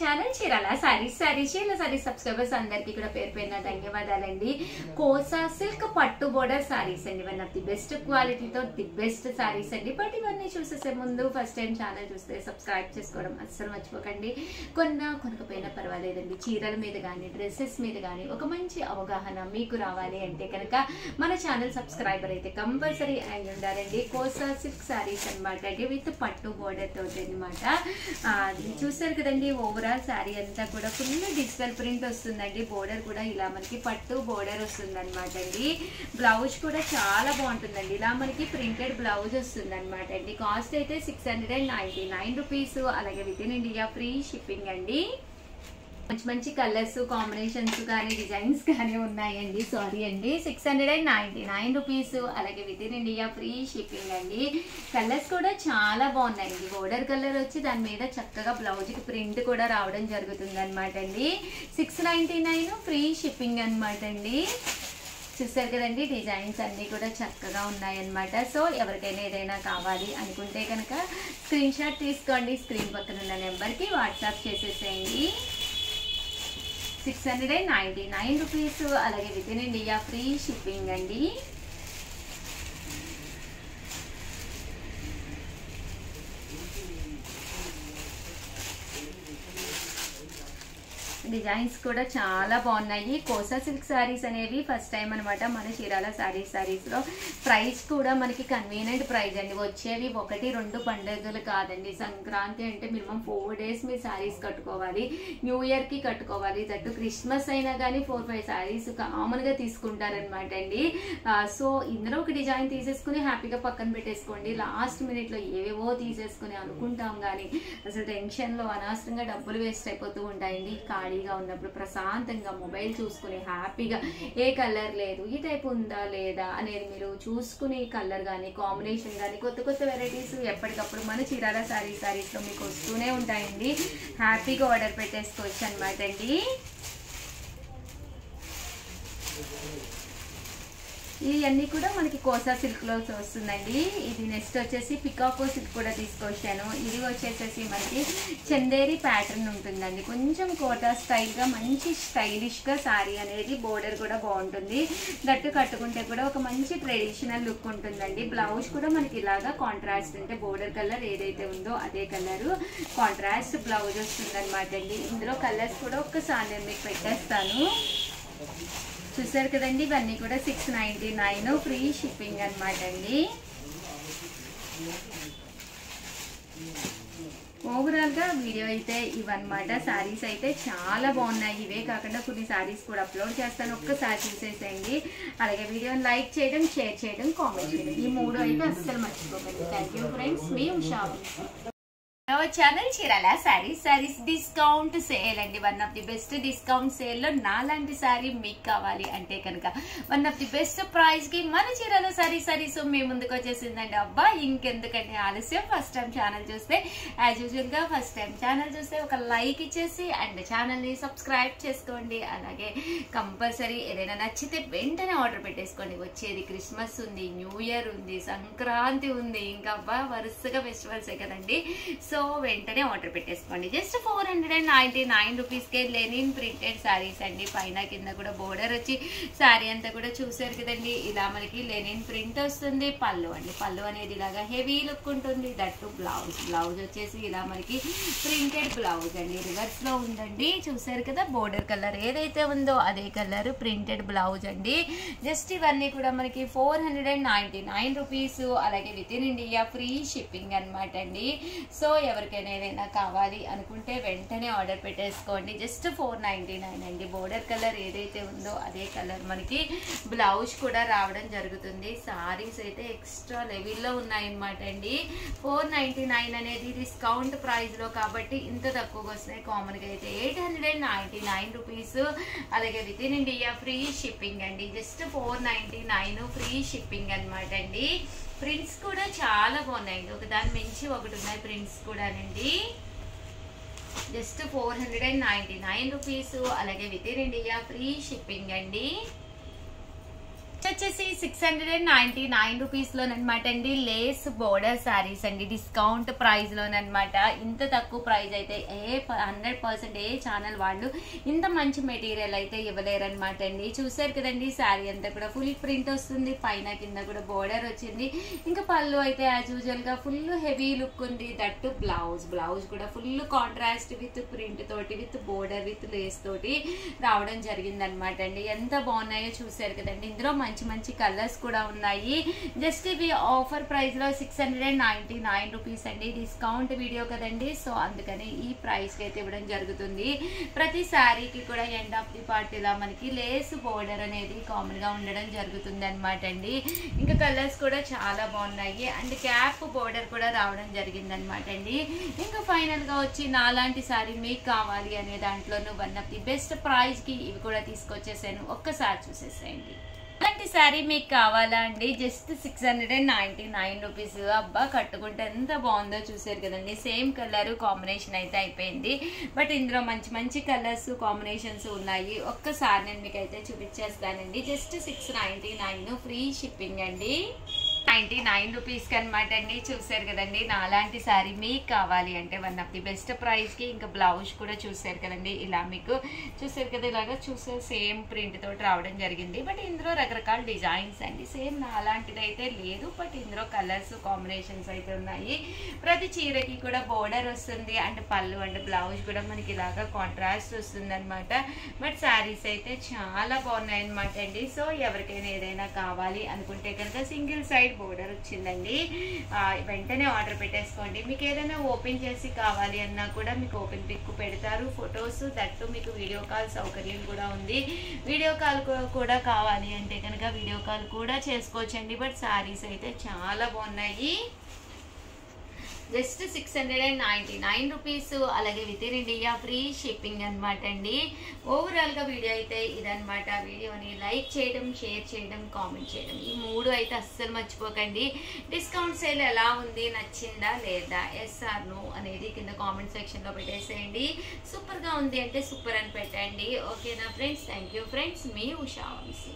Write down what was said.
Channel Chirala saris subscribers అందరికి కూడా పేరు పేరున ధన్యవాదాలండి. కోసా సిల్క్ పట్టు బోర్డర్ సారీస్ అండి, వన్ ఆఫ్ ది బెస్ట్ క్వాలిటీతో ది బెస్ట్ సారీస్ అండి. బట్ ఇవన్నీ చూసేసే ముందు ఫస్ట్ టైం ఛానల్ చూస్తే సబ్స్క్రైబ్ చేసుకోవడం అస్సలు మర్చిపోకండి. కొనకపోయినా పర్వాలేదండి, చీరల మీద కానీ డ్రెస్సెస్ మీద కానీ ఒక మంచి అవగాహన మీకు రావాలి అంటే కనుక మన ఛానల్ సబ్స్క్రైబర్ అయితే కంపల్సరీ అయి ఉండాలండి. కోసా సిల్క్ సారీస్ అనమాట అండి, విత్ పట్టు బోర్డర్ తోటి అనమాట. చూసారు కదండి, ఓవరాల్ శారీ అంతా కూడా ఫుల్ డిజిటల్ ప్రింట్ వస్తుందండి. బోర్డర్ కూడా ఇలా మనకి పట్టు బోర్డర్ వస్తుంది అనమాట అండి. బ్లౌజ్ కూడా చాలా బాగుంటుందండి, ఇలా మనకి ప్రింటెడ్ బ్లౌజ్ వస్తుంది అనమాట అండి. కాస్ట్ అయితే 699 రూపీస్. అలాగే within India free shipping అండి. మంచి కలర్స్ కాంబినేషన్స్ కానీ డిజైన్స్ కానీ ఉన్నాయండి. సారీ అండి, 699 రూపీస్. అలాగే within India free shipping అండి. కలర్స్ కూడా చాలా బాగున్నాయండి. బోర్డర్ కలర్ వచ్చి దాని మీద చక్కగా బ్లౌజ్కి ప్రింట్ కూడా రావడం జరుగుతుంది అనమాట అండి. 699 ఫ్రీ షిప్పింగ్ అనమాట అండి. చూస్తారు కదండి, డిజైన్స్ అన్నీ కూడా చక్కగా ఉన్నాయన్నమాట. సో ఎవరికైనా ఏదైనా కావాలి అనుకుంటే కనుక స్క్రీన్ షాట్ తీసుకోండి, స్క్రీన్ పక్కన ఉన్న నెంబర్కి వాట్సాప్ చేసేసేయండి. 699 రూపీస్. అలాగే within India free shipping అండి. డిజైన్స్ కూడా చాలా బాగున్నాయి. కోసా సిల్క్ సారీస్ అనేవి ఫస్ట్ టైం అనమాట మన చీరాల సారీస్లో. ప్రైస్ కూడా మనకి కన్వీనియంట్ ప్రైస్ అండి. వచ్చేవి 1-2 పండుగలు కాదండి. సంక్రాంతి అంటే మినిమం 4 days మీరు సారీస్ కట్టుకోవాలి, న్యూ ఇయర్కి కట్టుకోవాలి. దట్టు క్రిస్మస్ అయినా కానీ 4-5 సారీస్ కామన్గా తీసుకుంటారనమాట అండి. సో ఇందులో ఒక డిజైన్ తీసేసుకుని హ్యాపీగా పక్కన పెట్టేసుకోండి. లాస్ట్ మినిట్లో ఏవేవో తీసేసుకుని అనుకుంటాం కానీ అసలు టెన్షన్లో అనవసరంగా డబ్బులు వేస్ట్ అయిపోతూ ఉంటాయండి. ఖాళీగా ఉన్నప్పుడు ప్రశాంతంగా మొబైల్ చూసుకుని హ్యాపీగా ఏ కలర్ లేదు, ఈ టైప్ ఉందా లేదా అనేది మీరు చూసుకుని కలర్ కానీ కాంబినేషన్ కానీ కొత్త వెరైటీస్ ఎప్పటికప్పుడు మన చీరాల సారీస్లో మీకు వస్తూనే ఉంటాయండి. హ్యాపీగా ఆర్డర్ పెట్టేసుకోవచ్చు అనమాట అండి. ఇవన్నీ కూడా మనకి కోసా సిల్క్లో వస్తుందండి. ఇది నెక్స్ట్ వచ్చేసి పికాకో సిల్క్ కూడా తీసుకొచ్చాను. ఇది వచ్చేసేసి మనకి చందేరి ప్యాటర్న్ ఉంటుందండి. కొంచెం కోటా స్టైల్గా మంచి స్టైలిష్గా శారీ అనేది బోర్డర్ కూడా బాగుంటుంది. గట్టు కట్టుకుంటే కూడా ఒక మంచి ట్రెడిషనల్ లుక్ ఉంటుందండి. బ్లౌజ్ కూడా మనకి ఇలాగా కాంట్రాస్ట్, అంటే బోర్డర్ కలర్ ఏదైతే ఉందో అదే కలరు కాంట్రాస్ట్ బ్లౌజ్ వస్తుంది అనమాట అండి. ఇందులో కలర్స్ కూడా ఒక్కసారి నేను మీకు పెట్టేస్తాను. చూసారు కదండి, ఇవన్నీ కూడా 699 ఫ్రీ షిప్పింగ్ అనమాట అండి. ఓవరాల్గా వీడియో అయితే ఇవన్నమాట. శారీస్ అయితే చాలా బాగున్నాయి. ఇవే కాకుండా కొన్ని శారీస్ కూడా అప్లోడ్ చేస్తాను, ఒక్కసారి చూసేసేయండి. అలాగే వీడియోని లైక్ చేయడం, షేర్ చేయడం, కామెంట్ చేయడం, ఈ 3 అయితే అస్సలు మర్చిపోకండి. థ్యాంక్ యూ ఫ్రెండ్స్, మీ Usha. Channel Chirala saris discount sale అండి. One of the best discount సేల్లో నాలాంటి శారీ మీకు కావాలి అంటే కనుక one of the best price కి మన చీరాల సారీస్ మీ ముందుకు వచ్చేసిందండి. అబ్బా ఇంకెందుకంటే ఆలస్యం, ఫస్ట్ టైం ఛానల్ చూస్తే యాజ్ యూజువల్ గా ఫస్ట్ టైం ఛానల్ చూస్తే ఒక లైక్ ఇచ్చేసి అండ్ ఛానల్ ని సబ్స్క్రైబ్ చేసుకోండి. అలాగే కంపల్సరీ ఏదైనా నచ్చితే వెంటనే ఆర్డర్ పెట్టేసుకోండి. వచ్చేది క్రిస్మస్ ఉంది, న్యూ ఇయర్ ఉంది, సంక్రాంతి ఉంది, ఇంకా అబ్బా వరుసగా ఫెస్టివల్సే కదండి. సో వెంటనే ఆర్డర్ పెట్టేసుకోండి. జస్ట్ 499 రూపీస్కే లెనిన్ ప్రింటెడ్ శారీస్ అండి. పైన కింద కూడా బోర్డర్ వచ్చి శారీ అంతా కూడా చూసారు కదండి, ఇలా మనకి లెనిన్ ప్రింట్ వస్తుంది. పళ్ళు అండి, పళ్ళు అనేది ఇలాగా హెవీ లుక్ ఉంటుంది. దట్టు బ్లౌజ్ వచ్చేసి ఇలా మనకి ప్రింటెడ్ బ్లౌజ్ అండి, రివర్స్ లో ఉందండి. చూసారు కదా, బోర్డర్ కలర్ ఏదైతే ఉందో అదే కలర్ ప్రింటెడ్ బ్లౌజ్ అండి. జస్ట్ ఇవన్నీ కూడా మనకి 499 రూపీస్. అలాగే within India free shipping అనమాట అండి. సో ఎవరికైనా ఏదైనా కావాలి అనుకుంటే వెంటనే ఆర్డర్ పెట్టేసుకోండి. జస్ట్ 499 అండి. బోర్డర్ కలర్ ఏదైతే ఉందో అదే కలర్ మనకి బ్లౌజ్ కూడా రావడం జరుగుతుంది. సారీస్ అయితే ఎక్స్ట్రా లెవెల్లో ఉన్నాయన్నమాట అండి. 499 అనేది డిస్కౌంట్ ప్రైస్ లో కాబట్టి ఇంత తక్కువగా వస్తున్నాయి. కామన్ గా అయితే 899 రూపీస్. అలాగే within India free shipping అండి. జస్ట్ 499 ఫ్రీ షిప్పింగ్ అనమాట అండి. ప్రింట్స్ కూడా చాలా బాగున్నాయండి, ఒకదాని మించి ఒకటి ఉన్నాయి ప్రింట్స్ కూడానండి. Just 499 rupees. అలాగే within India free shipping అండి. వచ్చేసి 699 రూపీస్లోనమాట అండి. లేస్ బోర్డర్ శారీస్ అండి, డిస్కౌంట్ ప్రైస్లోనమాట. ఇంత తక్కువ ప్రైస్ అయితే 100% ఏ ఛానల్ వాళ్ళు ఇంత మంచి మెటీరియల్ అయితే ఇవ్వలేరనమాట అండి. చూసారు కదండి, శారీ అంతా కూడా ఫుల్ ప్రింట్ వస్తుంది, పైన కింద కూడా బోర్డర్ వచ్చింది. ఇంకా పళ్ళు అయితే యాజ్ యూజువల్గా ఫుల్ హెవీ లుక్ ఉంది. దట్టు బ్లౌజ్ కూడా ఫుల్ కాంట్రాస్ట్ విత్ ప్రింట్ తోటి, విత్ బోర్డర్, విత్ లేస్ తోటి రావడం జరిగిందనమాట అండి. ఎంత బాగున్నాయో చూసారు కదండి. ఇందులో మంచి మంచి కలర్స్ కూడా ఉన్నాయి. జస్ట్ ఇవి ఆఫర్ ప్రైస్ లో 699 రూపీస్ అండి. డిస్కౌంట్ వీడియో కదండి, సో అందుకని ఈ ప్రైస్ కి అయితే ఇవ్వడం జరుగుతుంది. ప్రతి శారీకి కూడా ఎండ్ ఆఫ్ ది పార్ట్ ఇలా మనకి లేస్ బోర్డర్ అనేది కామన్ గా ఉండడం జరుగుతుంది అనమాట అండి. ఇంకా కలర్స్ కూడా చాలా బాగున్నాయి అండ్ క్యాప్ బోర్డర్ కూడా రావడం జరిగింది అనమాట అండి. ఇంకా ఫైనల్ గా వచ్చి నాలాంటి శారీ మీకు కావాలి అనే దాంట్లోనూ one of the best price కి ఇవి కూడా తీసుకొచ్చేసాను. ఒక్కసారి చూసేసేయండి. అలాంటి శారీ మీకు కావాలా అండి, జస్ట్ 699 రూపీస్. అబ్బా కట్టుకుంటే ఎంత బాగుందో చూసారు కదండి. సేమ్ కలర్ కాంబినేషన్ అయితే అయిపోయింది, బట్ ఇందులో మంచి మంచి కలర్స్ కాంబినేషన్స్ ఉన్నాయి. ఒక్కసారి నేను మీకు అయితే చూపించేస్తానండి. జస్ట్ 699 ఫ్రీ షిప్పింగ్ అండి. 99 రూపీస్కి అనమాట అండి. చూసారు కదండి, నాలాంటి శారీ మీకు కావాలి అంటే వన్ ఆఫ్ ది బెస్ట్ ప్రైస్కి. ఇంకా బ్లౌజ్ కూడా చూసారు కదండి, ఇలా మీకు చూసారు కదా, ఇలాగా చూసారు సేమ్ ప్రింట్ తోటి రావడం జరిగింది. బట్ ఇందులో రకరకాల డిజైన్స్ అండి. సేమ్ నాలాంటిది అయితే లేదు, బట్ ఇందులో కలర్స్ కాంబినేషన్స్ అయితే ఉన్నాయి. ప్రతి చీరకి కూడా బోర్డర్ వస్తుంది అండ్ పళ్ళు అండ్ బ్లౌజ్ కూడా మనకి ఇలాగా కాంట్రాస్ట్ వస్తుంది అనమాట. బట్ శారీస్ అయితే చాలా బాగున్నాయి అనమాట అండి. సో ఎవరికైనా ఏదైనా కావాలి అనుకుంటే కనుక సింగిల్ సైడ్ బోర్డర్ వచ్చిందండి, వెంటనే ఆర్డర్ పెట్టేసుకోండి. మీకు ఏదైనా ఓపెన్ చేసి కావాలి అన్నా కూడా మీకు ఓపెన్ పిక్ పెడతారు, ఫొటోస్, దట్టు మీకు వీడియో కాల్ సౌకర్యం కూడా ఉంది. వీడియో కాల్ కూడా కావాలి అంటే కనుక వీడియో కాల్ కూడా చేసుకోవచ్చండి. బట్ శారీస్ అయితే చాలా బాగున్నాయి. జస్ట్ 699 రూపీస్, అలాగే within India free shipping అనమాట అండి. ఓవరాల్గా వీడియో అయితే ఇదనమాట. వీడియోని లైక్ చేయడం, షేర్ చేయడం, కామెంట్ చేయడం, ఈ 3 అయితే అస్సలు మర్చిపోకండి. డిస్కౌంట్ సేల్ ఎలా ఉంది, నచ్చిందా లేదా, ఎస్ ఆర్ నో అనేది కింద కామెంట్ సెక్షన్లో పెట్టేసేయండి. సూపర్గా ఉంది అంటే సూపర్ అని పెట్టండి. ఓకేనా ఫ్రెండ్స్, థ్యాంక్ యూ ఫ్రెండ్స్, మీ ఉషా వంశీ.